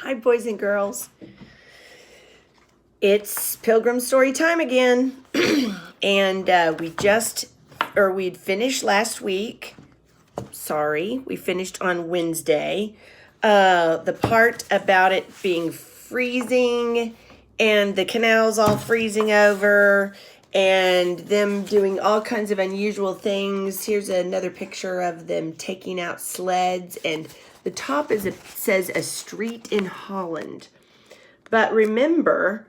Hi, boys and girls. It's Pilgrim story time again. And we'd finished last week. Sorry, we finished on Wednesday. The part about it being freezing and the canals all freezing over and them doing all kinds of unusual things. Here's another picture of them taking out sleds, and the top says a street in Holland. But remember,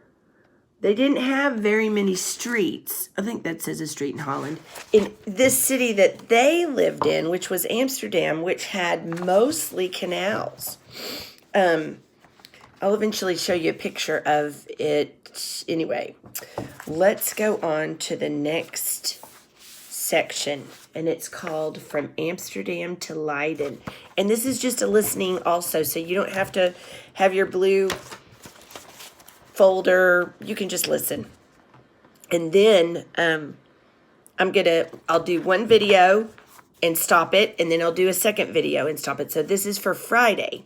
they didn't have very many streets. I think that says a street in Holland. In this city that they lived in, which was Amsterdam, which had mostly canals. I'll eventually show you a picture of it. Anyway, let's go on to the next section, and it's called From Amsterdam to Leiden. And this is just a listening also, so you don't have to have your blue folder. You can just listen. And then I'll do one video and stop it, and then I'll do a second video and stop it. So this is for Friday.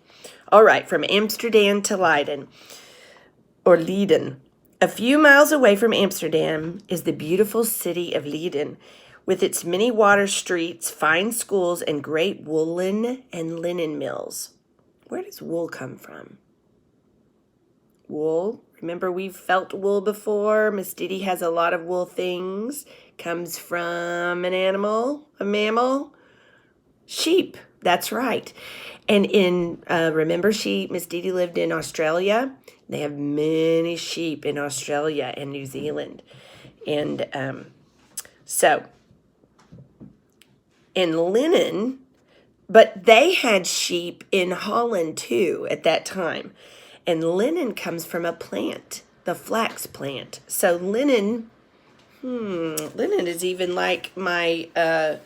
All right, From Amsterdam to Leiden, or Leiden. A few miles away from Amsterdam is the beautiful city of Leiden, with its many water streets, fine schools, and great woolen and linen mills. Where does wool come from? Wool. Remember, we've felt wool before. Miss Didi has a lot of wool things. Comes from an animal, a mammal. Sheep. That's right. And remember, Miss Didi lived in Australia. They have many sheep in Australia and New Zealand. And so, in linen, but they had sheep in Holland too at that time. And linen comes from a plant, the flax plant. So linen is even like my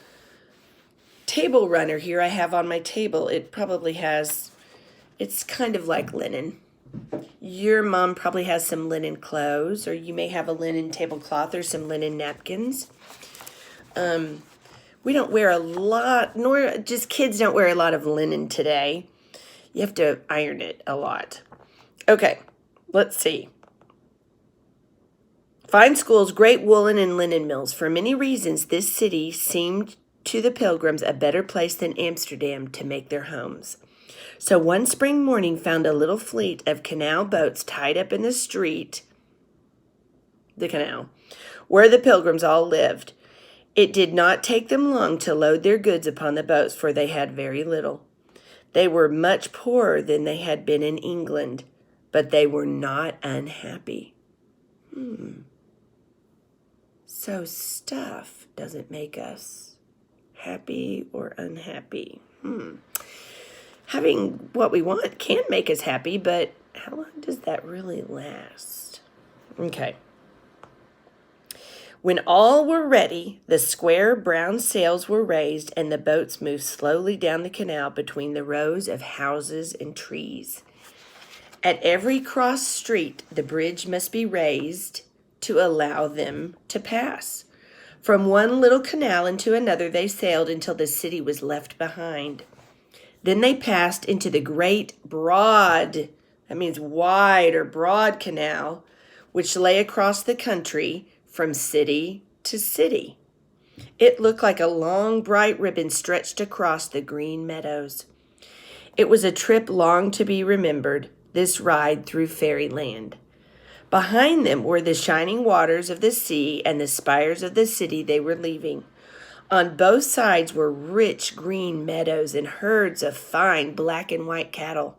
table runner here I have on my table. It probably has, it's kind of like linen. Your mom probably has some linen clothes, or you may have a linen tablecloth or some linen napkins. We don't wear a lot, nor just kids don't wear a lot of linen today. You have to iron it a lot. Okay, let's see. Fine schools, great woolen and linen mills. For many reasons, this city seemed to the Pilgrims a better place than Amsterdam to make their homes. So one spring morning found a little fleet of canal boats tied up in the street, the canal, where the Pilgrims all lived. It did not take them long to load their goods upon the boats, for they had very little. They were much poorer than they had been in England, but they were not unhappy. So stuff doesn't make us happy or unhappy. Having what we want can make us happy, but how long does that really last? Okay. When all were ready, the square brown sails were raised, and the boats moved slowly down the canal between the rows of houses and trees. At every cross street, the bridge must be raised to allow them to pass. From one little canal into another they sailed until the city was left behind. Then they passed into the great broad, that means wide or broad canal, which lay across the country from city to city. It looked like a long, bright ribbon stretched across the green meadows. It was a trip long to be remembered, this ride through fairyland. Behind them were the shining waters of the sea and the spires of the city they were leaving. On both sides were rich green meadows and herds of fine black and white cattle.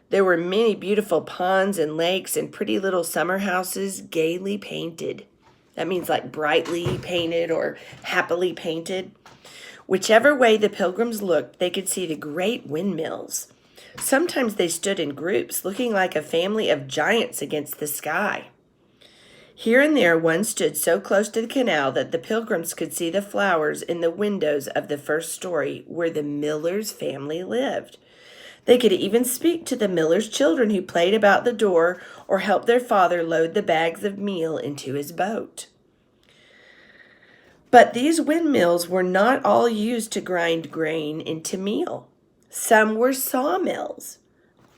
There were many beautiful ponds and lakes and pretty little summer houses gaily painted. That means like brightly painted or happily painted. Whichever way the Pilgrims looked, they could see the great windmills. Sometimes they stood in groups, looking like a family of giants against the sky. Here and there one stood so close to the canal that the Pilgrims could see the flowers in the windows of the first story where the miller's family lived. They could even speak to the miller's children who played about the door or helped their father load the bags of meal into his boat. But these windmills were not all used to grind grain into meal. Some were sawmills.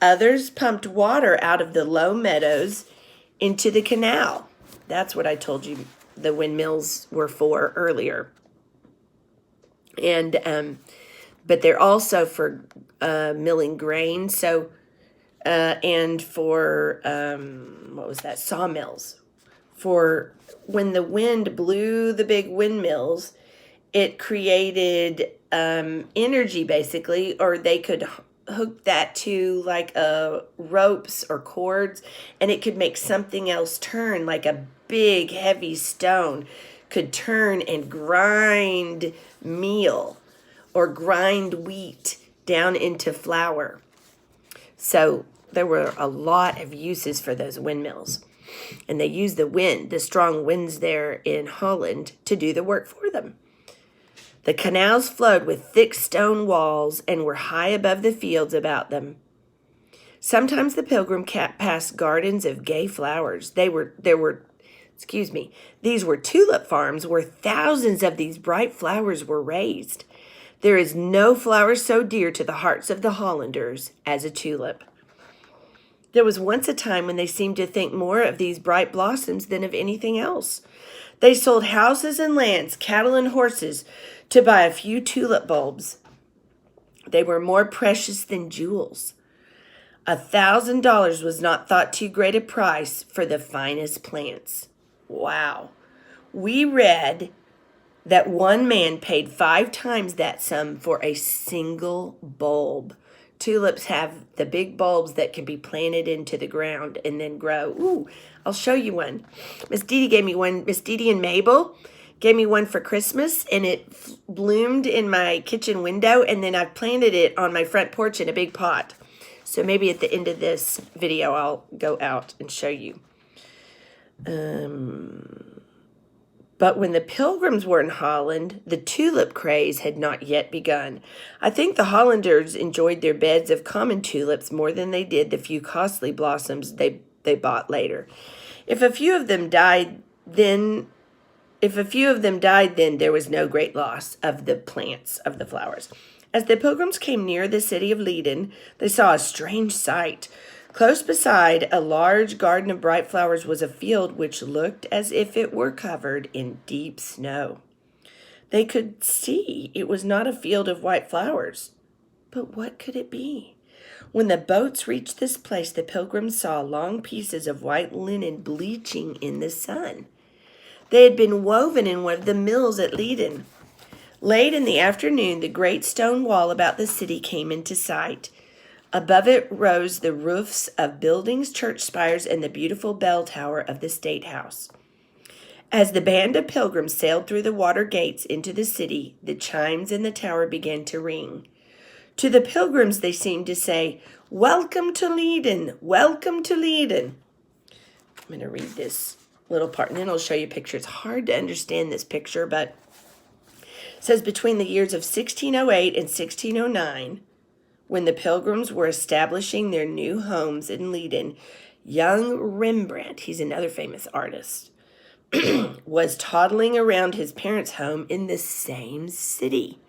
Others pumped water out of the low meadows into the canal. That's what I told you the windmills were for earlier. And but they're also for milling grain. So and for what was that? Sawmills. For when the wind blew the big windmills, it created energy basically, or they could hook that to like ropes or cords, and it could make something else turn, like a big heavy stone could turn and grind meal or grind wheat down into flour. So there were a lot of uses for those windmills. And they used the wind, the strong winds there in Holland, to do the work for them. The canals flowed with thick stone walls and were high above the fields about them. Sometimes the pilgrim passed gardens of gay flowers. These were tulip farms where thousands of these bright flowers were raised. There is no flower so dear to the hearts of the Hollanders as a tulip. There was once a time when they seemed to think more of these bright blossoms than of anything else. They sold houses and lands, cattle and horses, to buy a few tulip bulbs. They were more precious than jewels. $1,000 was not thought too great a price for the finest plants. Wow. We read that one man paid 5 times that sum for a single bulb. Tulips have the big bulbs that can be planted into the ground and then grow. Ooh, I'll show you one. Miss Dee gave me one. Miss Dee and Mabel gave me one for Christmas, and it bloomed in my kitchen window, and then I've planted it on my front porch in a big pot. So maybe at the end of this video, I'll go out and show you. But when the Pilgrims were in Holland, the tulip craze had not yet begun. I think the Hollanders enjoyed their beds of common tulips more than they did the few costly blossoms they bought later. If a few of them died then, there was no great loss of the plants, of the flowers. As the Pilgrims came near the city of Leiden, they saw a strange sight. Close beside a large garden of bright flowers was a field which looked as if it were covered in deep snow. They could see it was not a field of white flowers. But what could it be? When the boats reached this place, the Pilgrims saw long pieces of white linen bleaching in the sun. They had been woven in one of the mills at Leiden. Late in the afternoon, the great stone wall about the city came into sight. Above it rose the roofs of buildings, church spires, and the beautiful bell tower of the State House. As the band of pilgrims sailed through the water gates into the city, the chimes in the tower began to ring. To the pilgrims they seemed to say, "Welcome to Leiden, welcome to Leiden." I'm going to read this little part, and then I'll show you a picture. It's hard to understand this picture, but it says between the years of 1608 and 1609, when the Pilgrims were establishing their new homes in Leiden, young Rembrandt, he's another famous artist, was toddling around his parents' home in the same city.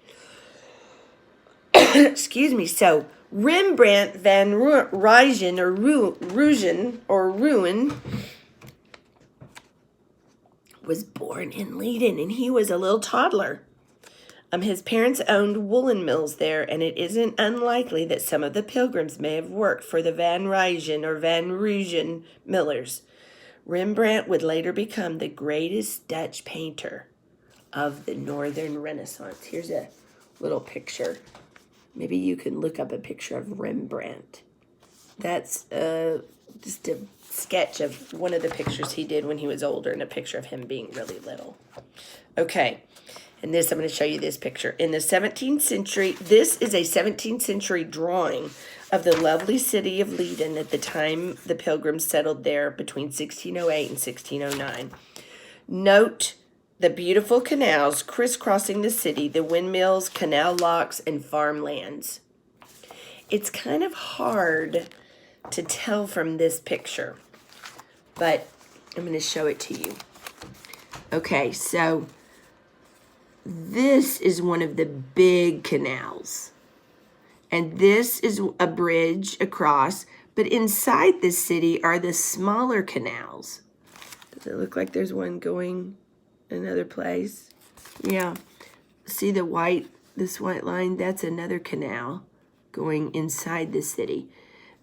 Excuse me. So Rembrandt van Rijn or Ruin was born in Leiden, and he was a little toddler. His parents owned woolen mills there, and it isn't unlikely that some of the Pilgrims may have worked for the Van Rijn or Van Rooyen millers. Rembrandt would later become the greatest Dutch painter of the Northern Renaissance. Here's a little picture. Maybe you can look up a picture of Rembrandt. That's just a sketch of one of the pictures he did when he was older, and a picture of him being really little. Okay. And this, I'm going to show you this picture. In the 17th century, this is a 17th century drawing of the lovely city of Leiden at the time the Pilgrims settled there between 1608 and 1609. Note the beautiful canals crisscrossing the city, the windmills, canal locks, and farmlands. It's kind of hard to tell from this picture, but I'm going to show it to you. Okay, so this is one of the big canals. And this is a bridge across, but inside this city are the smaller canals. Does it look like there's one going another place? Yeah. See this white line? That's another canal going inside the city.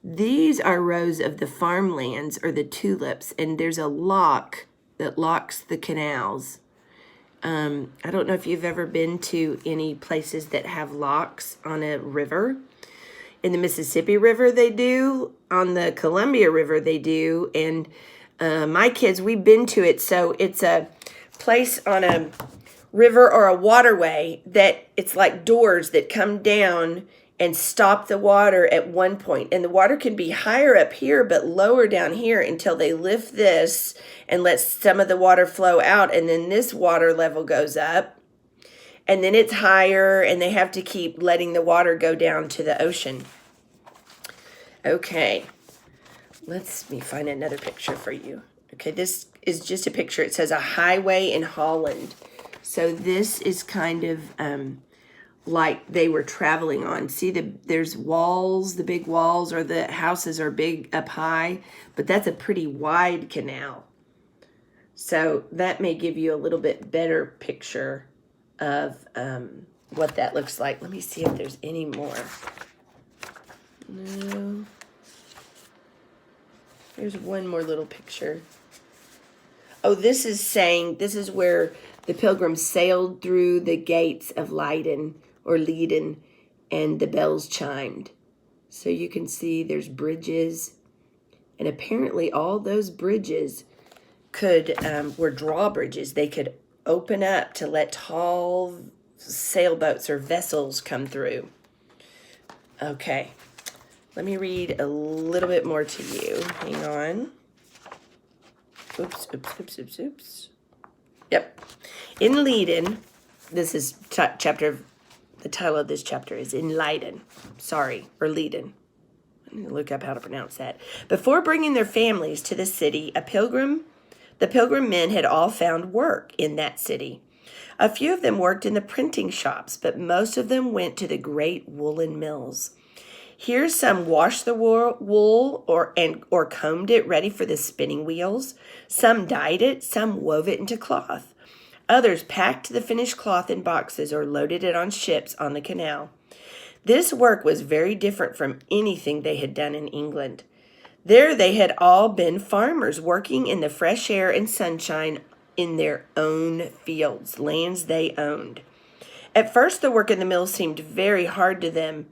These are rows of the farmlands or the tulips, and there's a lock that locks the canals. I don't know if you've ever been to any places that have locks on a river. In the Mississippi River, they do. On the Columbia River, they do. And my kids, we've been to it. So it's a place on a river or a waterway that it's like doors that come down and stop the water at one point. And the water can be higher up here, but lower down here until they lift this and let some of the water flow out. And then this water level goes up. And then it's higher, and they have to keep letting the water go down to the ocean. Okay. Let me find another picture for you. Okay, this is just a picture. It says a highway in Holland. So this is kind of like they were traveling on. See, there's walls, the big walls, or the houses are big up high, but that's a pretty wide canal. So that may give you a little bit better picture of what that looks like. Let me see if there's any more. No. There's one more little picture. Oh, this is where the Pilgrims sailed through the gates of Leiden, and the bells chimed. So you can see there's bridges, and apparently all those bridges were drawbridges. They could open up to let tall sailboats or vessels come through. Okay, let me read a little bit more to you. Hang on. Oops. Yep. In Leiden, this is the title of this chapter is in Leiden. Or Leiden. I need to look up how to pronounce that. Before bringing their families to the city, the Pilgrim men had all found work in that city. A few of them worked in the printing shops, but most of them went to the great woolen mills. Here some washed the wool or combed it ready for the spinning wheels. Some dyed it, some wove it into cloth. Others packed the finished cloth in boxes or loaded it on ships on the canal. This work was very different from anything they had done in England. There they had all been farmers working in the fresh air and sunshine in their own fields, lands they owned. At first the work in the mills seemed very hard to them,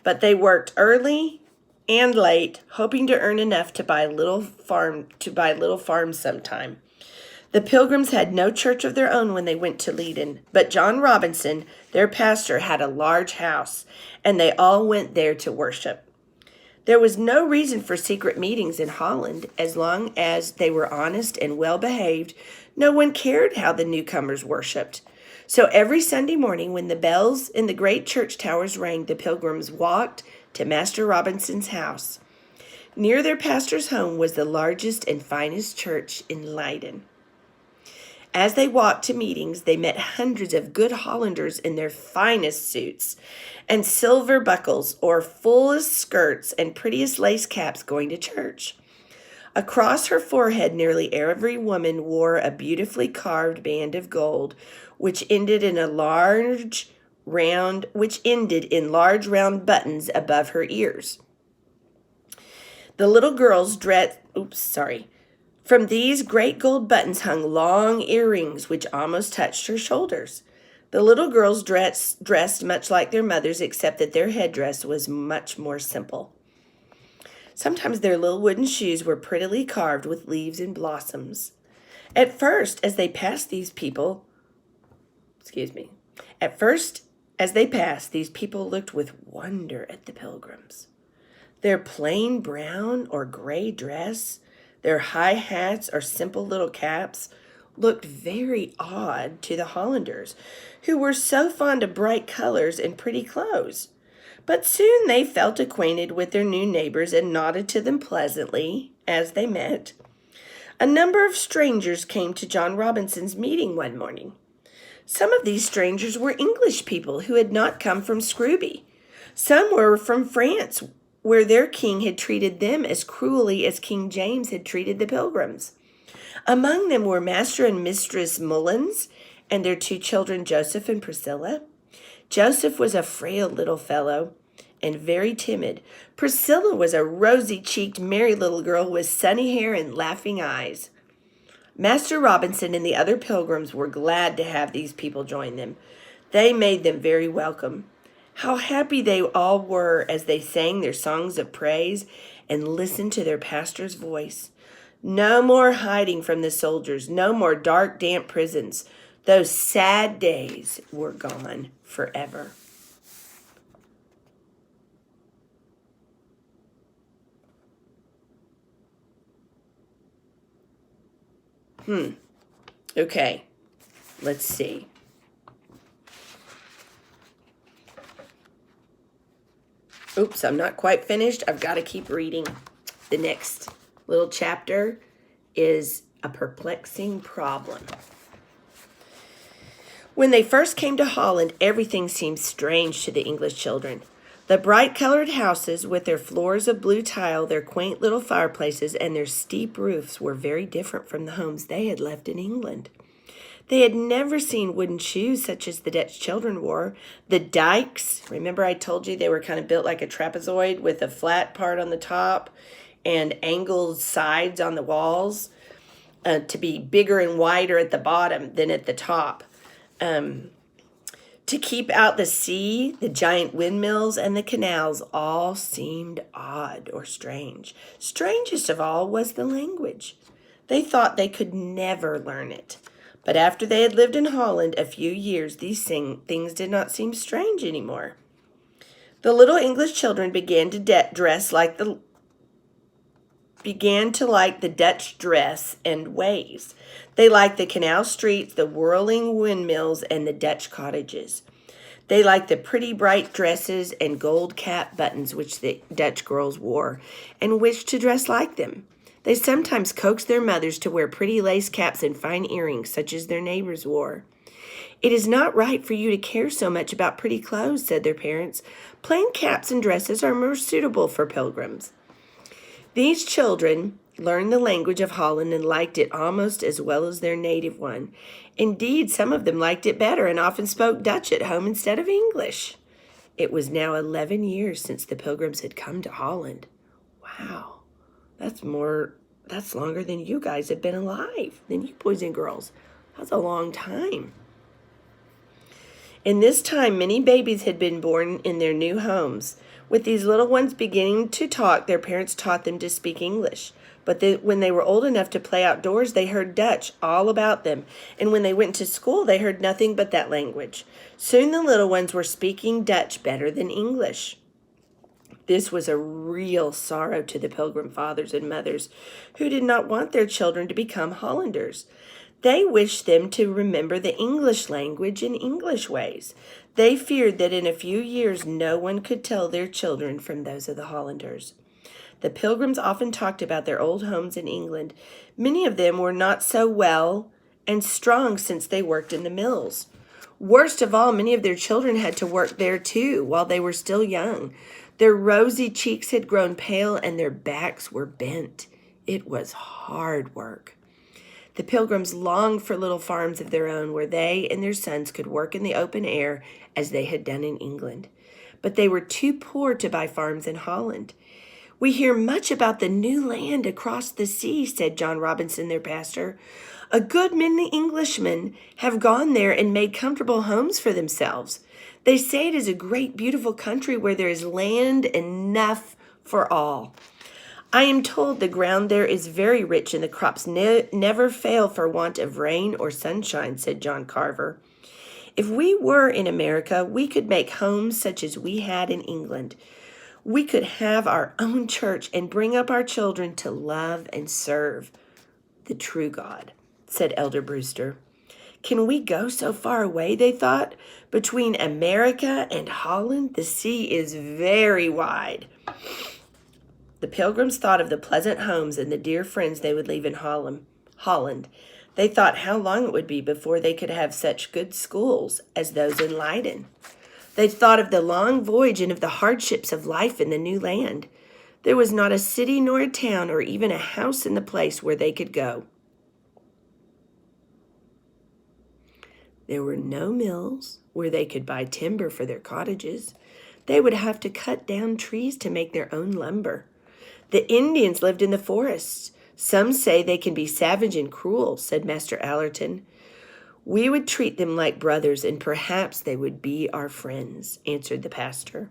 but they worked early and late, hoping to earn enough to buy little farms sometime. The Pilgrims had no church of their own when they went to Leiden, but John Robinson, their pastor, had a large house, and they all went there to worship. There was no reason for secret meetings in Holland. As long as they were honest and well-behaved, no one cared how the newcomers worshipped. So every Sunday morning when the bells in the great church towers rang, the Pilgrims walked to Master Robinson's house. Near their pastor's home was the largest and finest church in Leiden. As they walked to meetings, they met hundreds of good Hollanders in their finest suits and silver buckles or fullest skirts and prettiest lace caps going to church. Across her forehead, nearly every woman wore a beautifully carved band of gold, which ended in large round buttons above her ears. The little girls From these great gold buttons hung long earrings which almost touched her shoulders. The little girls dressed much like their mothers, except that their headdress was much more simple. Sometimes their little wooden shoes were prettily carved with leaves and blossoms. At first, as they passed, these people looked with wonder at the Pilgrims. Their plain brown or gray dress, their high hats or simple little caps, looked very odd to the Hollanders, who were so fond of bright colors and pretty clothes. But soon they felt acquainted with their new neighbors and nodded to them pleasantly as they met. A number of strangers came to John Robinson's meeting one morning. Some of these strangers were English people who had not come from Scrooby. Some were from France, where their king had treated them as cruelly as King James had treated the Pilgrims. Among them were Master and Mistress Mullins and their 2 children, Joseph and Priscilla. Joseph was a frail little fellow and very timid. Priscilla was a rosy-cheeked, merry little girl with sunny hair and laughing eyes. Master Robinson and the other pilgrims were glad to have these people join them. They made them very welcome. How happy they all were as they sang their songs of praise and listened to their pastor's voice. No more hiding from the soldiers, no more dark, damp prisons. Those sad days were gone forever. Okay, let's see. Oops, I'm not quite finished. I've got to keep reading. The next little chapter is a perplexing problem. When they first came to Holland, everything seemed strange to the English children. The bright-colored houses with their floors of blue tile, their quaint little fireplaces, and their steep roofs were very different from the homes they had left in England. They had never seen wooden shoes such as the Dutch children wore. The dikes, remember I told you they were kind of built like a trapezoid with a flat part on the top and angled sides on the walls to be bigger and wider at the bottom than at the top. To keep out the sea, the giant windmills, and the canals all seemed odd or strange. Strangest of all was the language. They thought they could never learn it. But after they had lived in Holland a few years, these things did not seem strange anymore. The little English children began to like the Dutch dress and ways. They liked the canal streets, the whirling windmills, and the Dutch cottages. They liked the pretty bright dresses and gold cap buttons which the Dutch girls wore, and wished to dress like them. They sometimes coaxed their mothers to wear pretty lace caps and fine earrings, such as their neighbors wore. "It is not right for you to care so much about pretty clothes," said their parents. "Plain caps and dresses are more suitable for pilgrims." These children learned the language of Holland and liked it almost as well as their native one. Indeed, some of them liked it better and often spoke Dutch at home instead of English. It was now 11 years since the Pilgrims had come to Holland. Wow, that's longer than you guys have been alive, than you boys and girls. That's a long time. In this time, many babies had been born in their new homes. With these little ones beginning to talk, their parents taught them to speak English. But when they were old enough to play outdoors, they heard Dutch all about them. And when they went to school, they heard nothing but that language. Soon the little ones were speaking Dutch better than English. This was a real sorrow to the Pilgrim fathers and mothers, who did not want their children to become Hollanders. They wished them to remember the English language and English ways. They feared that in a few years no one could tell their children from those of the Hollanders. The Pilgrims often talked about their old homes in England. Many of them were not so well and strong since they worked in the mills. Worst of all, many of their children had to work there too while they were still young. Their rosy cheeks had grown pale and their backs were bent. It was hard work. The Pilgrims longed for little farms of their own where they and their sons could work in the open air as they had done in England. But they were too poor to buy farms in Holland. "We hear much about the new land across the sea," said John Robinson, their pastor. "A good many Englishmen have gone there and made comfortable homes for themselves. They say it is a great, beautiful country where there is land enough for all. I am told the ground there is very rich and the crops never fail for want of rain or sunshine," said John Carver. "If we were in America, we could make homes such as we had in England. We could have our own church and bring up our children to love and serve the true God," said Elder Brewster. "Can we go so far away?" they thought. "Between America and Holland, the sea is very wide." The Pilgrims thought of the pleasant homes and the dear friends they would leave in Holland. They thought how long it would be before they could have such good schools as those in Leiden. They thought of the long voyage and of the hardships of life in the new land. There was not a city nor a town or even a house in the place where they could go. There were no mills where they could buy timber for their cottages. They would have to cut down trees to make their own lumber. The Indians lived in the forests. Some say they can be savage and cruel, said Master Allerton. We would treat them like brothers, and perhaps they would be our friends, answered the pastor.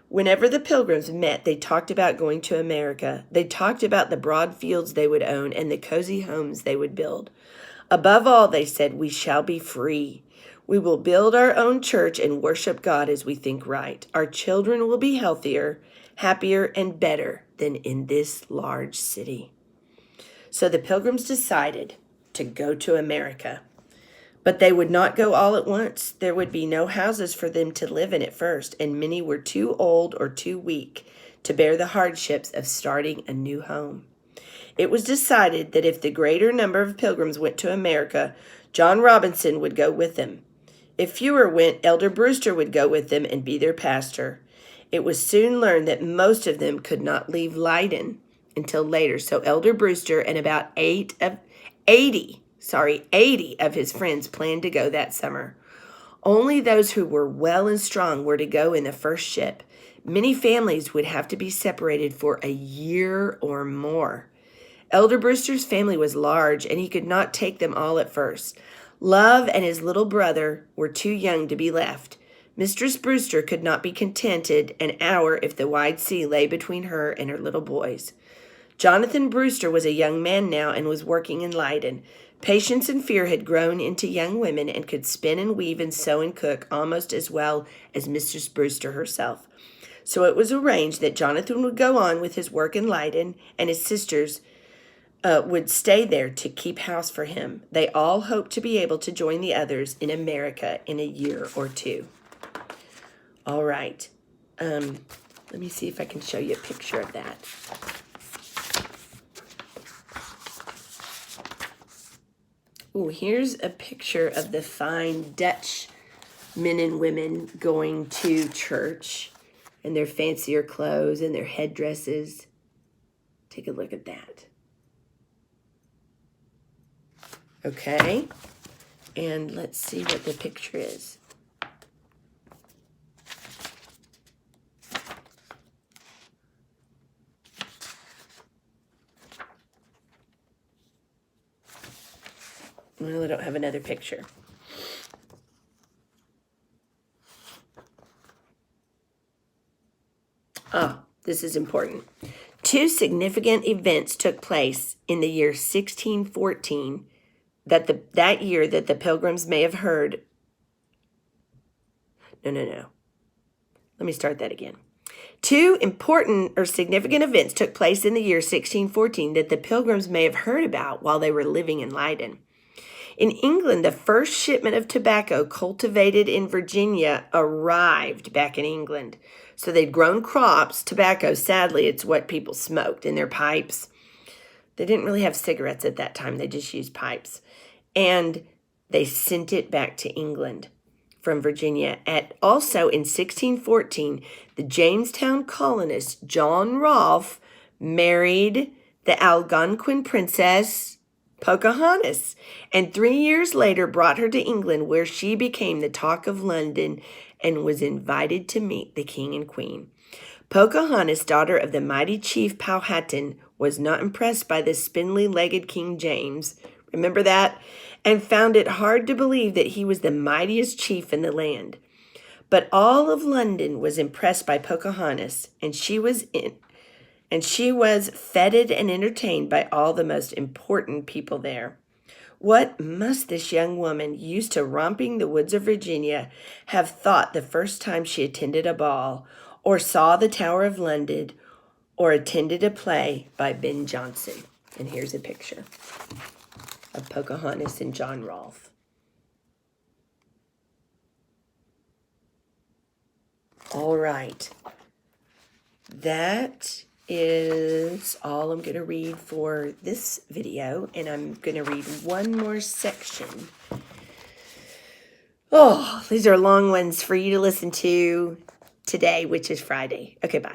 Whenever the Pilgrims met, they talked about going to America. They talked about the broad fields they would own and the cozy homes they would build. Above all, they said, we shall be free. We will build our own church and worship God as we think right. Our children will be healthier, happier, and better than in this large city. So the Pilgrims decided to go to America. But they would not go all at once. There would be no houses for them to live in at first, and many were too old or too weak to bear the hardships of starting a new home. It was decided that if the greater number of pilgrims went to America, John Robinson would go with them. If fewer went, Elder Brewster would go with them and be their pastor. It was soon learned that most of them could not leave Leiden until later, so Elder Brewster and about 80 of his friends planned to go that summer. Only those who were well and strong were to go in the first ship. Many families would have to be separated for a year or more. Elder Brewster's family was large, and he could not take them all at first. Love and his little brother were too young to be left. Mistress Brewster could not be contented an hour if the wide sea lay between her and her little boys. Jonathan Brewster was a young man now and was working in Leiden. Patience and Fear had grown into young women and could spin and weave and sew and cook almost as well as Mistress Brewster herself. So it was arranged that Jonathan would go on with his work in Leiden, and his sisters would stay there to keep house for him. They all hoped to be able to join the others in America in a year or two. All right. Let me see if I can show you a picture of that. Oh, here's a picture of the fine Dutch men and women going to church in their fancier clothes and their headdresses. Take a look at that. Okay, and let's see what the picture is. Well, I don't have another picture. Oh, this is important. Two significant events took place in the year 1614 that year that the Pilgrims may have heard. No. Let me start that again. Two important or significant events took place in the year 1614 that the Pilgrims may have heard about while they were living in Leiden. In England, the first shipment of tobacco cultivated in Virginia arrived back in England. So they'd grown crops, tobacco. Sadly, it's what people smoked in their pipes. They didn't really have cigarettes at that time. They just used pipes. And they sent it back to England from Virginia. Also in 1614, the Jamestown colonist John Rolfe married the Algonquin princess Pocahontas, and 3 years later brought her to England, where she became the talk of London and was invited to meet the king and queen. Pocahontas, daughter of the mighty chief Powhatan, was not impressed by the spindly-legged King James, remember that, and found it hard to believe that he was the mightiest chief in the land. But all of London was impressed by Pocahontas, and she was feted and entertained by all the most important people there. What must this young woman, used to romping the woods of Virginia, have thought the first time she attended a ball, or saw the Tower of London, or attended a play by Ben Jonson? And here's a picture of Pocahontas and John Rolfe. All right. That is all I'm going to read for this video, and I'm going to read one more section. Oh, these are long ones for you to listen to today, which is Friday. Okay, bye.